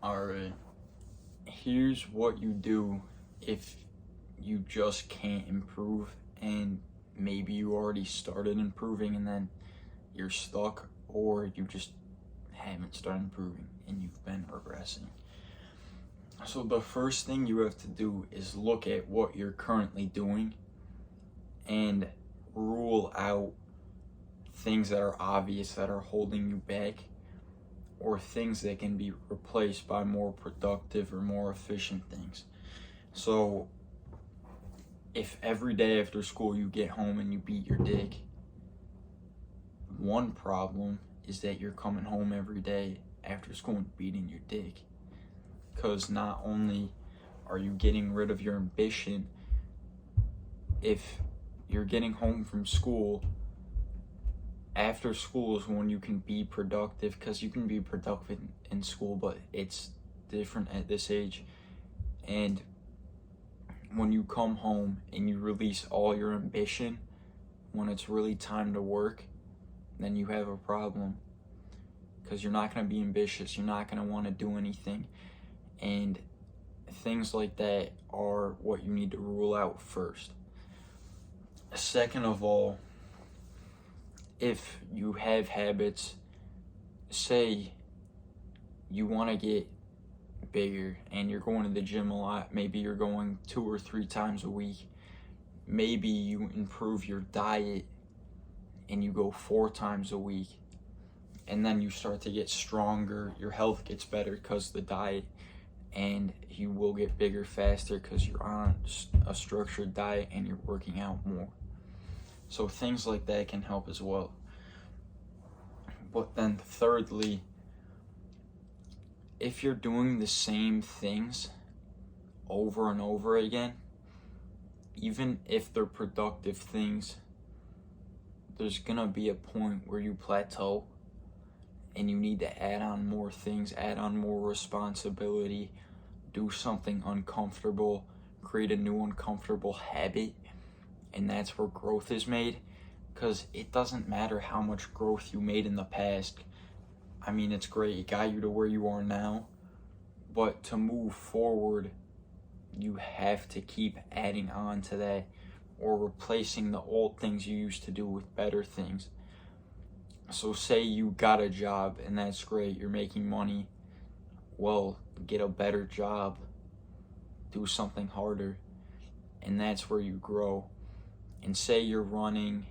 Alright, here's what you do if you just can't improve, and maybe you already started improving and then you're stuck, or you just haven't started improving and you've been regressing. So the first thing you have to do is look at what you're currently doing and rule out things that are obvious that are holding you back, or things that can be replaced by more productive or more efficient things. So if every day after school you get home and you beat your dick, one problem is that you're coming home every day after school and beating your dick. Because not only are you getting rid of your ambition, if you're getting home from school, after school is when you can be productive, because you can be productive in school, but it's different at this age. And when you come home and you release all your ambition, when it's really time to work, then you have a problem, because you're not going to be ambitious, you're not going to want to do anything, and things like that are what you need to rule out first. Second of all, if you have habits, say you want to get bigger and you're going to the gym a lot, maybe you're going 2 or 3 times a week, maybe you improve your diet and you go 4 times a week, and then you start to get stronger, your health gets better because of the diet, and you will get bigger faster because you're on a structured diet and you're working out more. So things like that can help as well. But then thirdly, if you're doing the same things over and over again, even if they're productive things, there's gonna be a point where you plateau and you need to add on more things, add on more responsibility, do something uncomfortable, create a new uncomfortable habit. And that's where growth is made, because it doesn't matter how much growth you made in the past. I mean, it's great, it got you to where you are now, but to move forward, you have to keep adding on to that, or replacing the old things you used to do with better things. So say you got a job and that's great, you're making money. Well, get a better job, do something harder, and that's where you grow. And say you're running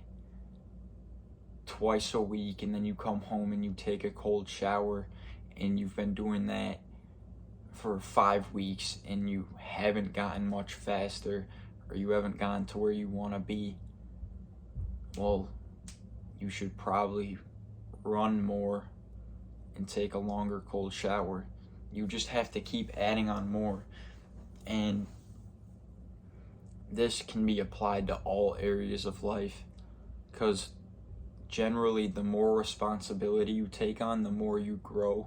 twice a week and then you come home and you take a cold shower, and you've been doing that for 5 weeks and you haven't gotten much faster, or you haven't gotten to where you want to be. Well, you should probably run more and take a longer cold shower. You just have to keep adding on more. And this can be applied to all areas of life, because generally the more responsibility you take on, the more you grow,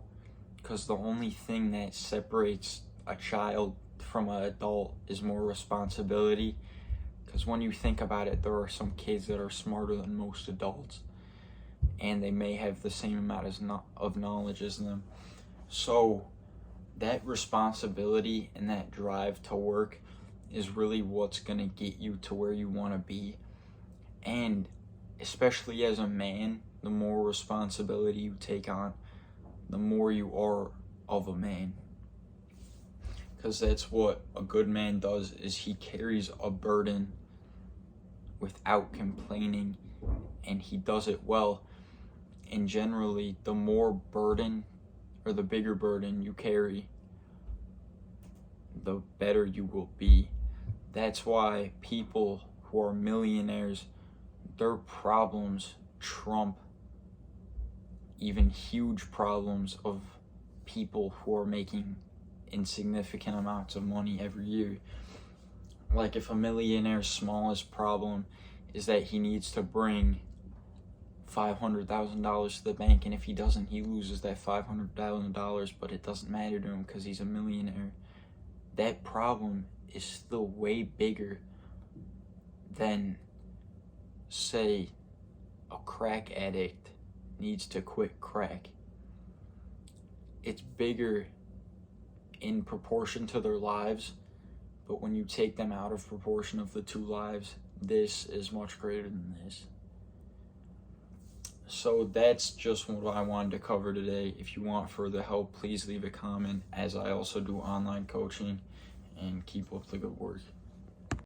because the only thing that separates a child from an adult is more responsibility. Because when you think about it, there are some kids that are smarter than most adults, and they may have the same amount of knowledge as them. So that responsibility and that drive to work is really what's going to get you to where you want to be. And especially as a man, the more responsibility you take on, the more you are of a man. Because that's what a good man does, is he carries a burden without complaining, and he does it well. And generally, the more burden, or the bigger burden you carry, the better you will be. That's why people who are millionaires, their problems trump even huge problems of people who are making insignificant amounts of money every year. Like, if a millionaire's smallest problem is that he needs to bring $500,000 to the bank, and if he doesn't, he loses that $500,000, but it doesn't matter to him because he's a millionaire, that problem is still way bigger than, say, a crack addict needs to quit crack. It's bigger in proportion to their lives, but when you take them out of proportion of the two lives, this is much greater than this. So that's just what I wanted to cover today. If you want further help, please leave a comment, as I also do online coaching, and keep up the good work.